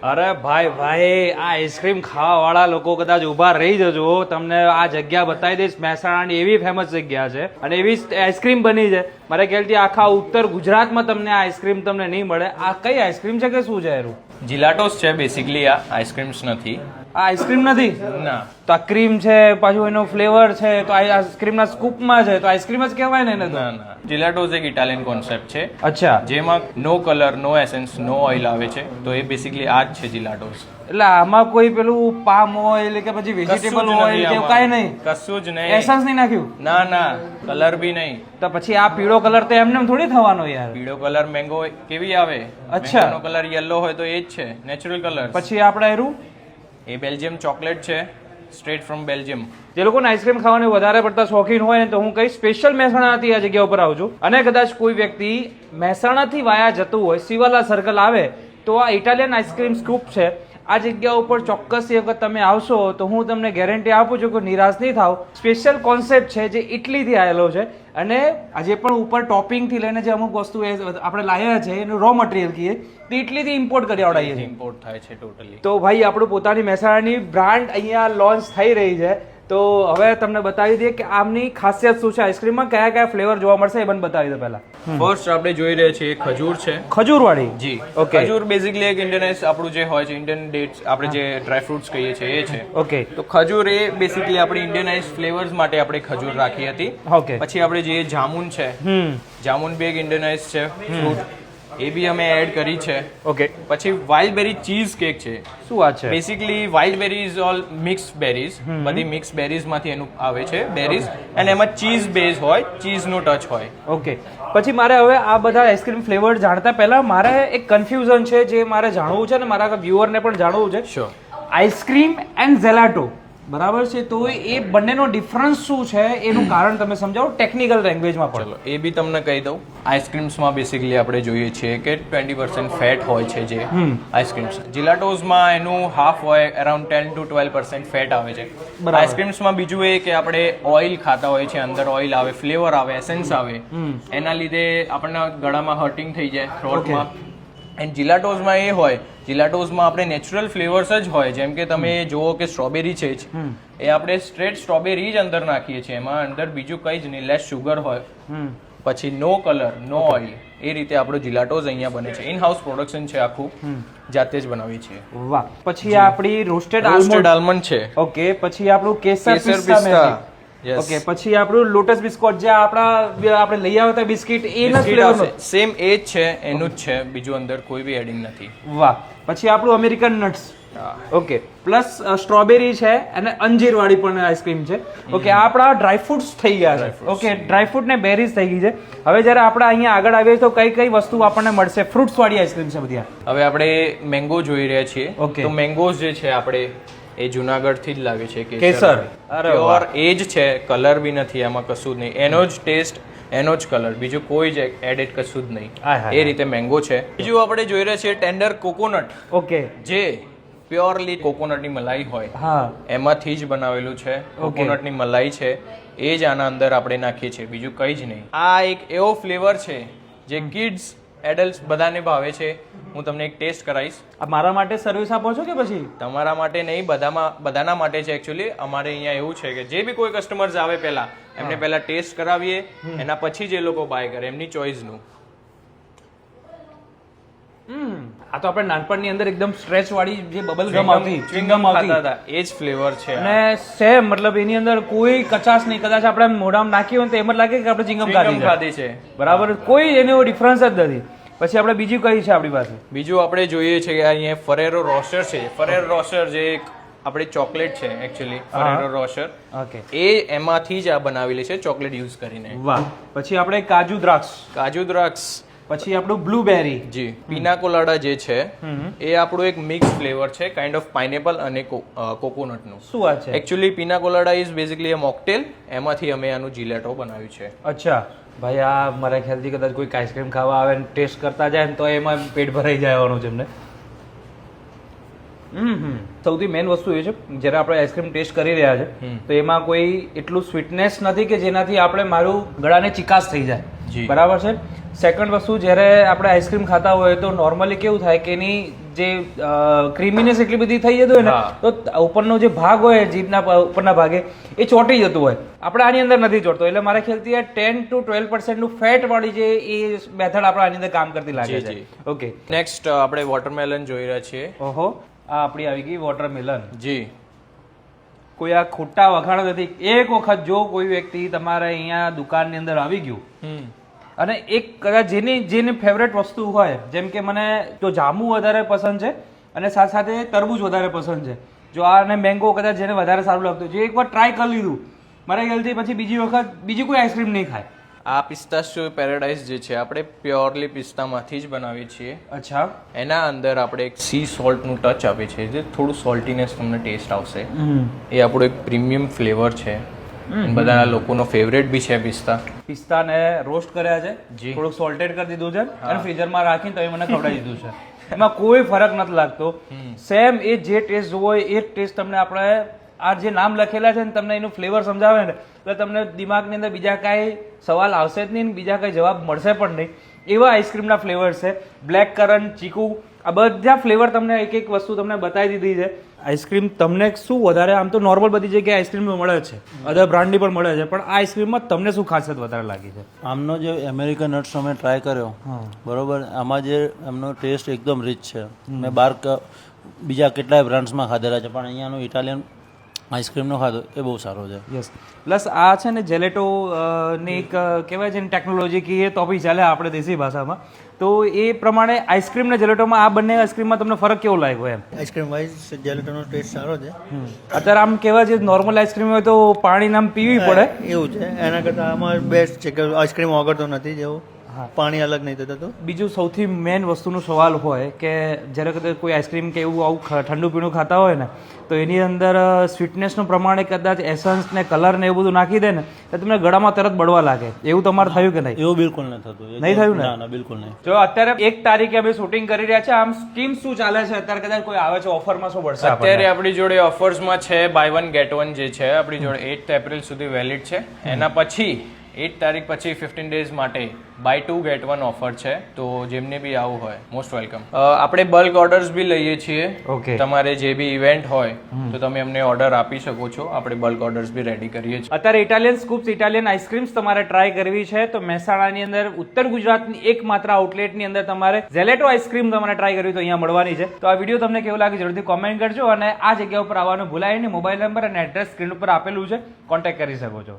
અરે ભાઈ આ આઈસ્ક્રીમ ખાવા વાળા લોકો કદાચ ઉભા રહી જજો, તમને આ જગ્યા બતાવી દઈશ. મહેસાણાની એવી ફેમસ જગ્યા છે અને એવી આઈસ્ક્રીમ બની છે, મારા ખ્યાલથી આખા ઉત્તર ગુજરાતમાં તમને આ આઈસ્ક્રીમ તમને નહીં મળે. આ કઈ આઈસ્ક્રીમ છે કે શું છે એનું? જીલાટોસ છે બેસિકલી, આ આઈસ્ક્રીમ્સ નથી. આ આઈસ્ક્રીમ નથી ના, તો આ ક્રીમ છે, પાછું એનો ફ્લેવર છે, તો આ આઈસ્ક્રીમના સ્કૂપમાં છે, તો આઈસ્ક્રીમ જ કહેવાય ને એને તો? ના. જીલાટોસ એક ઇટાલિયન કોન્સેપ્ટ છે, અચ્છા, જેમાં નો કલર, નો એસેન્સ, નો ઓઇલ આવે છે. તો એ બેસિકલી આ જ છે જીલાટોસ. એટલે આમાં કોઈ પેલું પામ ઓઇલ કે પછી વેજીટેબલ ઓઇલ કે કાંઈ નહીં? કશું જ નહીં. એસન્સ નહીં નાખ્યું? ના, કલર બી નહીં. તો પછી આ પીળો કલર તો એમને એમ થોડી થવાનો યાર. પીળો કલર મેંગો કેવી આવે? અચ્છા. મેંગોનો કલર યલો હોય તો એ જ છે, નેચરલ કલર. પછી આપણે એરું એ બેલ્જિયમ ચોકલેટ છે, સ્ટ્રેટ ફ્રોમ બેલ્જિયમ. જે લોકોને આઈસ્ક્રીમ ખાવાની વધારે પડતા શોખીન હોય ને, તો હું કઈ સ્પેશિયલ મહેસાણાથી આ જગ્યા ઉપર આવું છું. અને કદાચ કોઈ વ્યક્તિ મહેસાણાથી વાયા જતું હોય, સિવાલા સર્કલ આવે, તો આ ઇટાલિયન આઈસ્ક્રીમ સ્કૂપ છે. આ જગ્યા ઉપર ચોક્કસ એ વખત તમે આવશો તો હું તમને ગેરંટી આપું છું કે નિરાશ નહીં થાવ. સ્પેશિયલ કોન્સેપ્ટ છે જે ઇટલીથી આવેલો છે, અને આજે પણ ઉપર ટોપિંગથી લઈને જે અમુક વસ્તુ આપણે લાવ્યા છે એનું રો મટીરિયલ કહીએ તો ઇટલીથી ઇમ્પોર્ટ કરી આવડાવીએ છીએ. ઇમ્પોર્ટ થાય છે ટોટલી. તો ભાઈ આપણું પોતાની મહેસાણાની બ્રાન્ડ અહીંયા લોન્ચ થઈ રહી છે. તો હવે તમને બતાવી દઈએ કે આમની ખાસિયત શું છે, આઈસ્ક્રીમમાં કયા કયા ફ્લેવર જોવા મળશે એ મને બતાવી દો પહેલા. ફર્સ્ટ આપણે જોઈ રહ્યા છીએ ખજૂર છે. ખજૂરવાળી? જી, ઓકે. ખજૂર બેઝિકલી એક ઇન્ડિયન આપણું જે હોય છે, ઇન્ડિયન ડેટ્સ આપણે જે ડ્રાય ફ્રૂટ્સ કહીએ છીએ એ છે. ઓકે. તો ખજૂર એ બેઝિકલી આપણી ઇન્ડિયનાઇઝ ફ્લેવર્સ માટે આપણે ખજૂર રાખી હતી. ઓકે. પછી આપણે જે જામુન છે, જામુન બી એક ઇન્ડિયનાઇઝ છે ફ્રૂટ, એ બી અમે એડ કરી છે. ઓકે. પછી વાઇલ્ડ બેરી ચીઝ કેક છે. શું વાત છે? Basically wild berry is all mix berries, બધી મિક્સ બેરીઝ માંથી એનું આવે છે બેરીઝ, અને એમાં ચીઝ બેઝ હોય, ચીઝ નો ટચ હોય. ઓકે. પછી મારે હવે આ બધા આઈસ્ક્રીમ ફ્લેવર જાણતા પહેલા મારે એક કન્ફ્યુઝન છે જે મારે જાણવું છે, ને મારા વ્યુઅરને પણ જાણવું છે. શ્યોર. આઈસ્ક્રીમ એન્ડ ઝેલાટો બરાબર છે, તો એ બંનેનો ડિફરન્સ શું છે એનું કારણ તમે સમજાવો ટેકનિકલ લેંગ્વેજમાં પણ. ચલો એ બી તમને કહી દઉં. આઈસ્ક્રીમ્સમાં બેસિકલી આપણે જોઈએ છીએ કે 20% ફેટ હોય છે જે આઈસ્ક્રીમ્સ. જીલાટોઝમાં એનું હાફ હોય, અરાઉન્ડ 10 to 12% ફેટ આવે છે. આઈસ્ક્રીમ્સમાં બીજું એ કે આપણે ઓઇલ ખાતા હોય છે, અંદર ઓઇલ આવે, ફ્લેવર આવે, એસેન્સ આવે, એના લીધે આપણને ગળામાં હર્ટિંગ થઈ જાય, થ્રોટમાં. એન્ડ જીલાટોઝમાં એ હોય, જીલાટોઝમાં આપણે નેચરલ ફ્લેવર્સ જ હોય. જેમ કે તમે જુઓ કે સ્ટ્રોબેરી છે જ, એ આપણે સ્ટ્રેટ સ્ટ્રોબેરી જ અંદર નાખીએ છીએ, એમાં અંદર બીજું કંઈ જ નહીં, લેસ શુગર હોય. પછી નો કલર, નો ઓઇલ, એ રીતે આપણો જીલાટોઝ અહીંયા બને છે. ઇન હાઉસ પ્રોડક્શન છે આખું, જાતે જ બનાવીએ છીએ. વાહ. પછી આપણી રોસ્ટેડ આલ્મંડ છે. ઓકે. પછી આપણું કેસર પિસ્તા. ઓકે. પછી આપણું લોટસ બિસ્કોટ જે આપણે લઈ આવ્યા હતા બિસ્કિટ, એના ફ્લેવર સેમ એ જ છે, એનું જ છે, બીજું અંદર કોઈ બી એડિંગ નથી. વાહ. પછી આપણું American nuts. Okay. Plus strawberry છે અને અંજીર વાળી પણ આઈસ્ક્રીમ છે. ઓકે. આ આપણા ડ્રાયફ્રૂટ્સ થઈ ગયા છે. ઓકે. ડ્રાયફ્રૂટ ને બેરીઝ થઈ ગઈ છે. હવે જ્યારે આપણે અહીંયા આગળ આવીએ તો કઈ કઈ વસ્તુ આપણને મળશે? ફ્રૂટ્સ વાળી આઈસ્ક્રીમ છે બધી. હવે આપણે મેંગો જોઈ રહ્યા છીએ. ઓકે. તો મેંગોઝ જે છે આપણે એ જુનાગઢ થી જ લાવે છે. કેસર. પ્યોર એજ છે, કલર બી નથી એમાં, કશું જ નહીં. એનો જ ટેસ્ટ, એનો જ કલર, બીજું કોઈ જ એડેડ કશું જ નહીં. એ રીતે મેંગો છે. બીજું આપણે જોઈ રહ્યા છીએ ટેન્ડર કોકોનટ. ઓકે. જે પ્યોરલી કોકોનટની મલાઈ હોય, હા, એમાંથી જ બનાવેલું છે. કોકોનટની મલાઈ છે, એ જ આના અંદર આપણે નાખીએ છીએ, બીજું કંઈ જ નહીં. આ એક એવો ફ્લેવર છે જે કિડ્સ, એડલ્ટ્સ બધાને ભાવે છે. હું તમને એક ટેસ્ટ કરાવીશ. મારા માટે સર્વિસ આપો છો કે પછી? તમારા માટે નહીં, બધાના માટે છે એકચ્યુઅલી. અમારે અહીંયા એવું છે કે જે બી કોઈ કસ્ટમર્સ આવે પહેલા એમને પહેલા ટેસ્ટ કરાવીએ, એના પછી જે લોકો બાય કરે એમની ચોઇસનું. આ તો આપણે નાનપણની અંદર એકદમ સ્ટ્રેચ વાળી જે બબલ ગમ આવતી, ચ્વિંગમ આવતી હતા, એ જ ફ્લેવર છે. અને સેમ, મતલબ એની અંદર કોઈ કચાશ નહીં. કદાચ આપણે મોઢામાં નાખી હોય તો એમ જ લાગે કે આપણે ચિંગમ ખાધી છે. બરાબર, કોઈ એનો ડિફરન્સ જ નથી. પછી આપણે બીજું કઈ છે આપણી પાસે? બીજું આપણે જોઈએ છે કે અહીંયા ફરેરો રોસ્ટર છે. ફરેરો રોસ્ટર જે એક આપણી ચોકલેટ છે એકચ્યુઅલી, ફરેરો રોસ્ટર. ઓકે. એ એમાંથી જ આ બનાવેલી છે ચોકલેટ યુઝ કરીને. વાહ. પછી આપણે કાજુ દ્રાક્ષ. પછી આપણું બ્લુબેરી. જી. પીના કોલાડા જે છે એ આપણું એક મિક્સ ફ્લેવર છે, કાઇન્ડ ઓફ પાઇનેપલ અને કોકોનટ નું. શું વાત છે? Actually pina colada is basically a mocktail, એમાંથી અમે આનું જીલેટો બનાવ્યું છે. અચ્છા ભાઈ, આ મારા ખ્યાલથી કદાચ કોઈ આઈસ્ક્રીમ ખાવા આવે ને ટેસ્ટ કરતા જાય ને તો એમાં પેટ ભરાઈ જવાનું છે એમને. સૌથી મેઇન વસ્તુ એ છે, જ્યારે આપણે આઈસ્ક્રીમ ટેસ્ટ કરી રહ્યા છે તો એમાં કોઈ એટલું સ્વીટનેસ નથી કે જેનાથી આપણે મારું ગળાને ચિકાસ થઈ જાય. જી. બરાબર છે. સેકન્ડ વસ્તુ, જ્યારે આપણે આઈસ્ક્રીમ ખાતા હોય તો નોર્મલી કેવું થાય કે એની જે ક્રીમીનેસ એટલી બધી થઈ જતી હોય ને, હા. તો ઉપરનો જે ભાગ હોય જીભના ઉપરના ભાગે એ ચોંટી જતું હોય. આપણે આની અંદર નથી ચોંટતો, એટલે મારા ખ્યાલથી આ 10 to 12% નું ફેટ વાળી જે એ મેથડ આપણે આની અંદર કામ કરતી લાગે છે. જી. ઓકે. નેક્સ્ટ આપણે વોટરમેલન જોઈ રહ્યા છીએ. ઓહો, આ આપણી આવી ગઈ વોટરમેલન. જી. કોઈ આ ખોટા વખાણ નથી. એક વખત જો કોઈ વ્યક્તિ તમારે અહીંયા દુકાનની અંદર આવી ગયું અને એક કદાચ જેની ફેવરેટ વસ્તુ હોય, જેમ કે મને તો જાંબુ વધારે પસંદ છે અને સાથે સાથે તરબૂચ વધારે પસંદ છે, જો આ અને મેંગો કદાચ જેને વધારે સારું લાગતું, જે એકવાર ટ્રાય કરી લીધું મારા ખ્યાલથી પછી બીજી વખત બીજી કોઈ આઈસ્ક્રીમ નહીં ખાય. આ પિસ્તાશિયો પેરાડાઇઝ જે છે આપણે પ્યોરલી પિસ્તામાંથી જ બનાવીએ છીએ. અચ્છા. એના અંદર આપણે એક સી સોલ્ટનું ટચ આપીએ છીએ, જે થોડું સોલ્ટીનેસ તમને ટેસ્ટ આવશે. એ આપણું એક પ્રીમિયમ ફ્લેવર છે. બધા લોકોનો ફેવરેટ બી છે પિસ્તાને રોસ્ટ કર્યા છે, જી. થોડુંક સોલ્ટેડ કરી દીધું છે અને ફ્રીઝરમાં રાખીને તમે મને ખવડાવી દીધું છે. એમાં કોઈ ફરક નથી લાગતો. સેમ એ જે ટેસ્ટ જોવો હોય એ ટેસ્ટ તમને આપણે આ જે નામ લખેલા છે ને તમને એનું ફ્લેવર સમજાવે ને એટલે તમને દિમાગની અંદર બીજા કાંઈ સવાલ આવશે જ નહીં, બીજા કાંઈ જવાબ મળશે પણ નહીં. એવા આઈસ્ક્રીમના ફ્લેવર છે. બ્લેક કરન્ટ, ચીકુ, આ બધા ફ્લેવર તમને એક એક વસ્તુ તમને બતાવી દીધી છે. આઈસ્ક્રીમ તમને શું વધારે, આમ તો નોર્મલ બધી જગ્યાએ આઈસ્ક્રીમ મળે છે, અધર બ્રાન્ડની પણ મળે છે, પણ આ આઈસ્ક્રીમમાં તમને શું ખાસિયત વધારે લાગી છે? આમનો જે અમેરિકન નટ્સ અમે ટ્રાય કર્યો, બરોબર, આમાં જે એમનો ટેસ્ટ એકદમ રીચ છે. મેં બહાર બીજા કેટલાય બ્રાન્ડ્સમાં ખાધેલા છે, પણ અહીંયાનો ઇટાલિયન આઈસ્ક્રીમનો ખાધો એ બહુ સારો છે. યસ. પ્લસ આ છે ને જેલેટો ની એક કહેવાય છે ને ટેકનોલોજી કહીએ તો બી ચાલે આપણે દેશી ભાષામાં, તો એ પ્રમાણે આઈસ્ક્રીમ ને જેલેટોમાં આ બંને આઈસ્ક્રીમમાં તમને ફરક કેવો લાગ્યો એમ? આઈસ્ક્રીમ વાઇઝ જેલેટોનો ટેસ્ટ સારો છે. અત્યારે આમ કહેવાય છે નોર્મલ આઈસ્ક્રીમ હોય તો પાણી નામ પીવી પડે, એવું છે. એના કરતાં આમાં બેસ્ટ છે કે આઈસ્ક્રીમ વગર તો નથી જેવું, પાણી અલગ નહીં થતું. બીજું સૌથી મેઇન વસ્તુનો સવાલ હોય કે જ્યારે કદાચ કોઈ આઈસ્ક્રીમ કે એવું આવું ઠંડુ પીણું ખાતા હોય ને તો એની અંદર સ્વીટનેસનું પ્રમાણે કદાચ એસન્સ ને કલર ને એવું બધું નાખી દે ને તો તમને ગળામાં તરત બળવા લાગે. એવું તમારે થયું કે નહીં? એવું બિલકુલ નહીં થતું. નહીં થયું ને? ના, બિલકુલ નહીં. જો અત્યારે 1 તારીખે અમે શૂટિંગ કરી રહ્યા છે, આમ સ્કીમ શું ચાલે છે અત્યારે? કદાચ કોઈ આવે છે ઓફરમાં, શું પડશે અત્યારે આપણી જોડે ઓફર્સમાં છે બાય 1 ગેટ 1 જે છે આપણી જોડે 8th એપ્રિલ સુધી વેલિડ છે. એના પછી 8 તારીખ પછી 15 ડેઝ માટે બાય 2 ગેટ 1 ઓફર છે. તો જેમને બી આવું હોય મોસ્ટ વેલકમ. આપણે બલ્ક ઓર્ડર્સ બી લઈએ છીએ. ઓકે. તમારે જે બી ઇવેન્ટ હોય તો તમે અમને ઓર્ડર આપી શકો છો. આપણે બલ્ક ઓર્ડર્સ બી રેડી કરીએ છીએ. અત્યારે ઇટાલિયન સ્કૂપ્સ, ઇટાલિયન આઈસ્ક્રીમ્સ તમારે ટ્રાય કરવી છે તો મહેસાણાની અંદર ઉત્તર ગુજરાતની એકમાત્ર આઉટલેટની અંદર તમારે ઝેલેટો આઈસ્ક્રીમ તમારે ટ્રાય કરવી તો અહીંયા મળવાની છે. તો આ વિડીયો તમને કેવો લાગે જરૂરથી કોમેન્ટ કરજો અને આ જગ્યા ઉપર આવવાનું ભૂલાય નહીં. મોબાઈલ નંબર અને એડ્રેસ સ્ક્રીન ઉપર આપેલું છે, કોન્ટેક્ટ કરી શકો છો.